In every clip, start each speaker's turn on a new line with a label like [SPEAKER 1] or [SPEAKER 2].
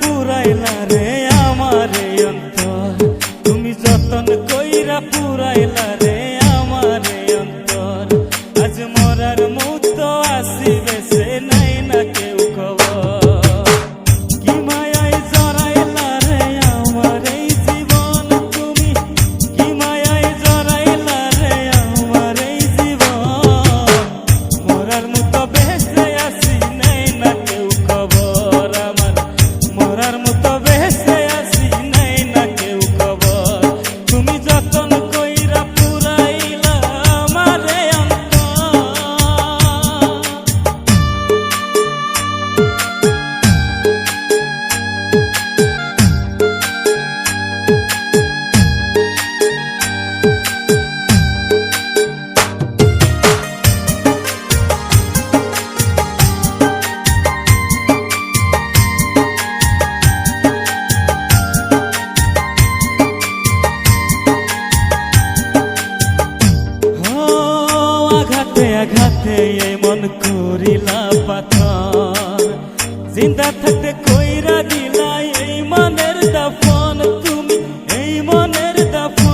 [SPEAKER 1] পুরাইলা রে আমারে অন্তর, তুমি যতন কইরা পুরাইলা রে আমারে অন্তর। আজ মরার মুহূর্ত আসিবে সে নাই না কেউ খবর। কি মায়ায় জড়াইলা রে আমার এই জীবন তুমি, কি মায়ায় জড়াইলা রে আমার এই জীবন। মরার মতো বেঁচে আছি নাই না কেউ খবর আমার, মরার মতো বেঁচে আছি নাই না কেউ খবর। তুমি যতন কইরা পুরাইলা আমারে অন্তর। আঘাতে আঘাতে এই মন করিলা পাথর, জিন্দা থাকতে কইরা দিলা এই মনের দাফন তুমি, এই মনের দাফন।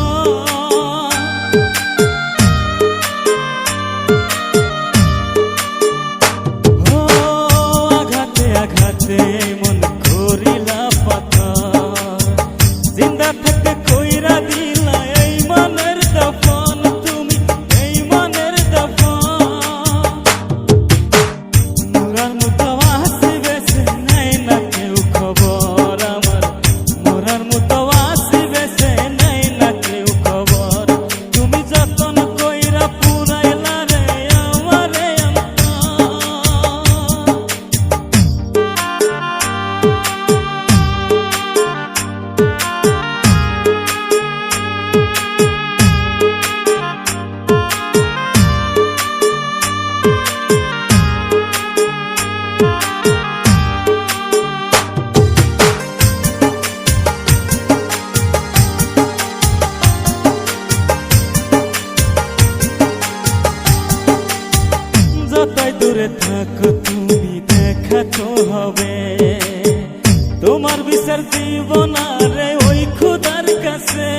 [SPEAKER 1] আঘাতে আঘাতে এই মন করিলা পাথর, জিন্দা থাকতে কইরা দিলা এই মনের দাফন তুমি, এই মনের দাফন। মরার মতো আসিবে সে নাই না কেউ খবর আমার, মরার মতো আসিবে সে নাই না কেউ খবর। তুমি যতন কইরা পুরাইলা রে আমারে অন্তর। যতই দূরে থাকো তুমি দেখা তো হবে, তোমার বিচার জীবন রে ওই খুদার কাছে।